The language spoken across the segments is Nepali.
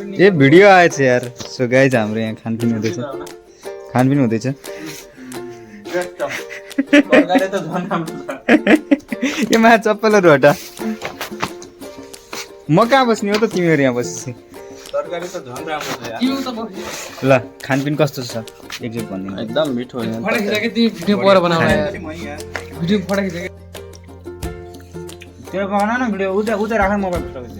ए भिडियो आएछ यार। सो गाइज हाम्रो यहाँ खानपिन हुँदैछ। खानपिन हुँदैछ। यो मा चप्पलहरू हटा। म कहाँ बस्ने हो त तिमीहरू यहाँ बसेपछि? तरकारी त झन् राम्रो छ यार। ल खानपिन कस्तो छ एकजेक्ट भनिदिनु। एकदम मिठो यहाँ। फोटो खिचेको तिमी भिडियो पर बनाउला यार। भिडियो फोटो खिचेको त्यो बनाउन न भिडियो उता राख्न मोबाइल फोटो खिच्छ।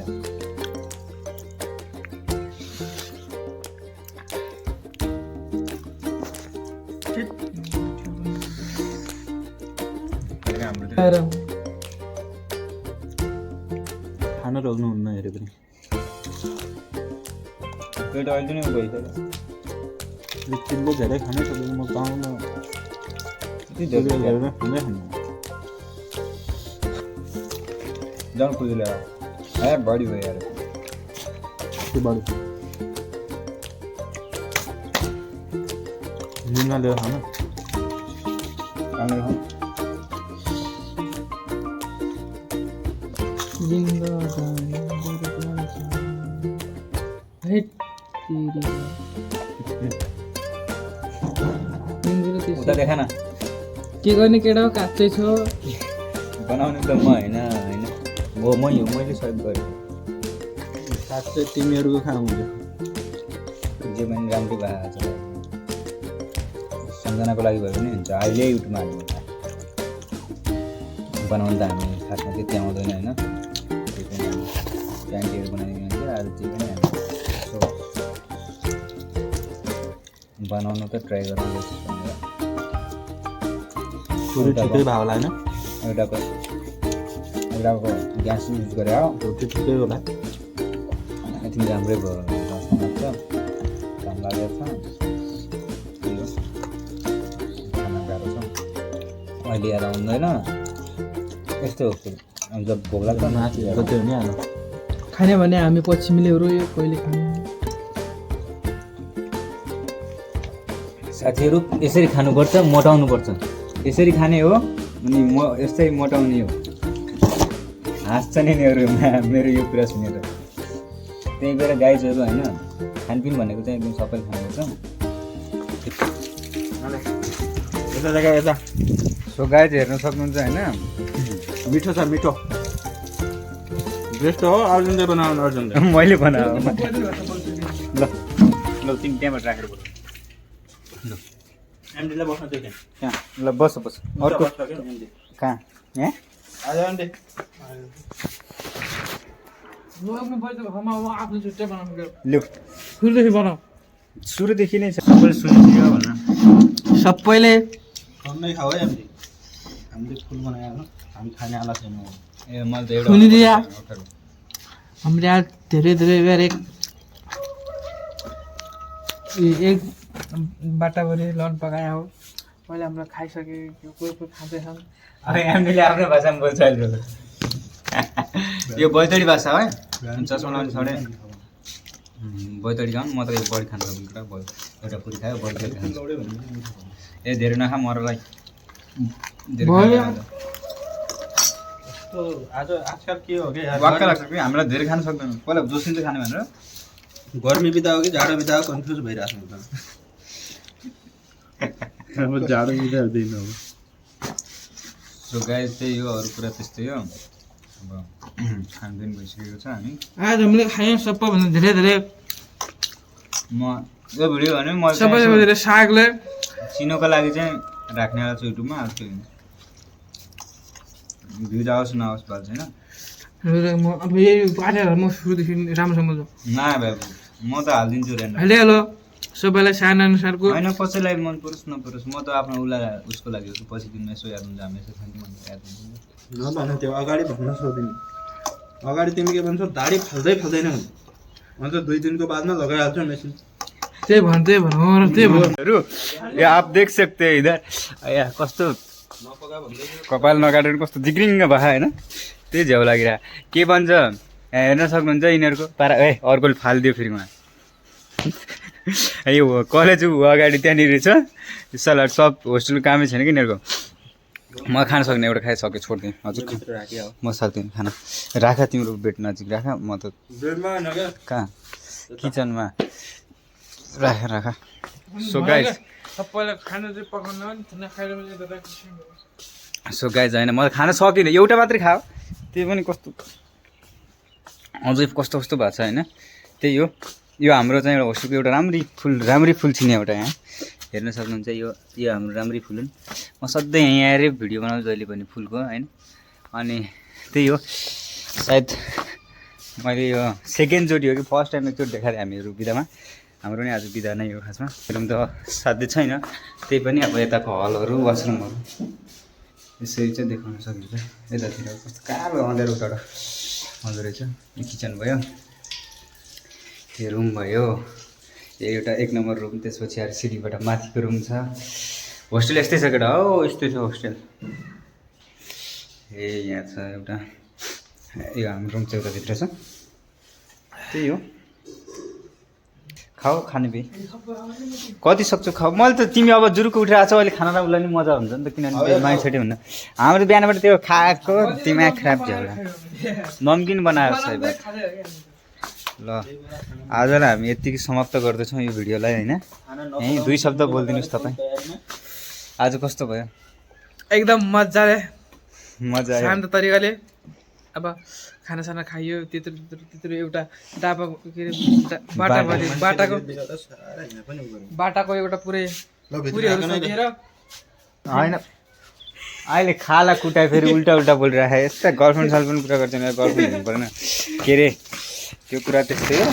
यार खाना रोक्नु हुन्न हेरे पनि। पेट अहिले नै भइसक्यो। चिल्लो धेरै खानै सक्दैन म पाउन। यति धेरै हेरेर खानै खानु। जाउँ कुजुले यार बढी भयो यार। त्यो बढी निना लिएर खानु। राम्रो खाऊ। उता देखा न के गर्ने केटा हो काँचै छ। बनाउने त म होइन हो मैले सहयोग गरेँ। साँच्चै तिमीहरूको खाना हुन्छ। जे पनि राम्रो भएको छ। सम्झनाको लागि भए पनि हुन्छ। अहिले युट्युबमा हाल्नु बनाउनु त हामी खासमा त्यति आउँदैन होइन। प्यान्टीहरू बनाइदिनु हुन्छ अरू जे पनि हामी बनाउनु त ट्राई गर्नु। पुरै ठिकै भयो होला होइन? एउटाको ग्यास युज गरे हो त्यो ठिकै होला। आई थिङ्क राम्रै भयो। लाग्छ काम लागेको छ। यो खाना गाह्रो छ अहिले आएर आउँदैन यस्तो हो। जब भोक लाग्छ माथि कति हो नि हाल्नु। खाने भने हामी पश्चिमीलेहरू यो कहिले खाने। साथीहरू यसरी खानुपर्छ मोटाउनुपर्छ। यसरी खाने हो अनि म यस्तै मोटाउने हो। हाँस्छ नि यिनीहरू मेरो यो कुरा सुनेर। त्यही भएर गाइजहरू होइन खानपिन भनेको चाहिँ एकदम सबैले खानुपर्छ। यता जग्गा यता सो गाइज हेर्न सक्नुहुन्छ होइन। मिठो छ मिठो। बेस्ट हो। अर्जुनले बनाउनु अर्जुनले। मैले बनाएको। ल ल तिमी त्यहाँबाट राखेर बोल। एमडीलाई बस्न दियो त्यहाँ। ल बस अर्को कहाँ यहाँ आज एमडी म आफ्नो पैसा घरमा म आफ्नो छुट्टै बनाउनु गयो। लु सुरुदेखि बनाऊ। सुरुदेखि नै सबैले सुनिसक्यो भन्न। सबैले कमै खाऊ है एमडी। हामीले फुल बनाएको हामी खाने आला छैन। ए मैले त एउटा सुनिदिया हामीले आज धेरै धेरै बेर एक बाटाभरि लन पकायो हो। मैले हाम्रो खाइसके कोही कोही खाँदैछन्। अब हामीले आफ्नो भाषामा बोल्छ अहिले। यो बैतडी भाषा है। चस्मा लाउने छोडे बैतडी खाऊँ। म त यो बढी खानु सक्ने कुरा भयो। एउटा पुरी खायो बैतडी खान्छ। ए धेरै नखा मरलाई भयो। आजकल के हो कि वाक्क लाग्छ कि हामीलाई धेरै खान सक्दैन। पहिला जोसिन्छ खाने भनेर गर्मी बिता हो कि जाडो बिता हो कन्फ्युज भइरहेको छ। अब जाडो बिता हुँदैन अब। सो गाइस चाहिँ यो अरू कुरा त्यस्तै हो। अब खानपिन भइसकेको छ हामी। आज हामीले खायौँ सबैभन्दा धेरै धेरै म यो भिडियो भने म सबैभन्दा धेरै सागले चिनोको लागि चाहिँ राख्नेवाला छु युट्युबमा। अब त्यो भ्युज आओस् नआओस् बाल छैन। म अब यही पारेर म सुरुदेखि राम्रोसँग बोल्छु। न भाइ म त हालिदिन्छु रेन्डर। हेलो हेलो सबैलाई सानो अनुसारको होइन कसैलाई मन परोस् नपरोस् म त आफ्नो उसको लागि हो। पछि दिनमा यसो याद हुन्छ हामी यसो खान्थ्यौँ भनेर याद हुन्छ। नभन त्यो अगाडि भन्न सक्दिनँ। अगाडि तिमी के भन्छौ दाढी फाल्दै फाल्दैन भने अन्त 2 दिनको बादमा लगाइहाल्छौ मेसिन। त्यही भन त्यही भयो। ये आप देख सकते हैं इधर या कस्तो कपाल नकाटेर कस्तो जिग्रिङ्ग भयो होइन। त्यही झ्याउ लागिरह के भन्छ हेर्न सक्नुहुन्छ यिनीहरूको पारा। ए अर्कोले फालिदियो फेरि उहाँ। यो कलेज अगाडि त्यहाँनिर छ सलाड सब होस्टेल कामै छैन कि यिनीहरूको। म खान सक्ने एउटा खाइसकेँ छोडिदिएँ। हजुर म सक्दिनँ खाना। राख तिम्रो बेड नजिक राख। म त कहाँ किचनमा राख सो गाइस सबैलाई खाना चाहिँ पकाउनु हो नि खाना खाएर पनि दादा सो गाइस होइन मलाई खान सकिनँ एउटा मात्रै खायो त्यो पनि कस्तो अझै कस्तो कस्तो भएको छ होइन त्यही हो यो हाम्रो चाहिँ एउटा होस्टेलको एउटा राम्री फुल छिने एउटा यहाँ हेर्न सक्नुहुन्छ यो हाम्रो राम्री फुल हुन् म सधैँ यहाँ आएर भिडियो बनाउँछु जहिले पनि फुलको होइन अनि त्यही हो सायद मैले यो सेकेन्डचोटि हो कि फर्स्ट टाइम एकचोटि देखाएँ हामीहरू बिदामा हाम्रो नि आज बिदा नै हो खासमा रुम त साध्यै छैन त्यही पनि अब यताको हलहरू वासरुमहरू यसरी चाहिँ देखाउन सकिन्छ यतातिर कस्तो कालो अँध्यारो टाढो हुँदो रहेछ यो किचन भयो यो रुम भयो यो एउटा 1 नम्बर रुम त्यसपछि आएर सिडीबाट माथिको रुम छ होस्टेल यस्तै छ केटा हो यस्तै छ होस्टेल ए यहाँ छ एउटा यो हाम्रो रुम चाहिँ उताभित्र छ त्यही हो खाऊ खाने बे कति सक्छौ खाऊ मैले त तिमी अब जुरुको उठेर आएको छौ अहिले खाना उसलाई नि मजा हुन्छ नि त किनभने माइन्ड सेटै हुन्न हाम्रो बिहानबाट त्यो खाएको दिमाग खराब भयो एउटा नमकिन बनाएको छ ल आजलाई हामी यतिकै समाप्त गर्दैछौँ यो भिडियोलाई होइन यहीँ 2 शब्द बोलिदिनुहोस् तपाईँ आज कस्तो भयो एकदम मजाले मजा आयो शान्त तरिकाले अब खानासाना खाइयो त्यत्रो एउटा डाबाको के अरे बाटाको एउटा पुरैहरू सकिएर होइन अहिले खाला कुटाए फेरि उल्टा बोलिरहेको यस्ता गर्लफ्रेन्ड सालफ्रेन्ड कुरा गर्दैन गर्लफ्रेन्ड हुनु परेन के अरे त्यो कुरा त्यस्तै हो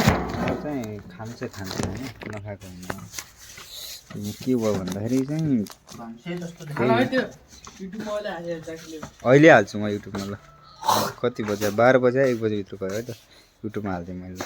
चाहिँ खान्छ होइन नखाएको होइन के भयो भन्दाखेरि चाहिँ अहिले हाल्छु म युट्युबमा ल कति बजे 12 बजे 1 बजेभित्र भयो है त युट्युबमा हालिदिएँ मैले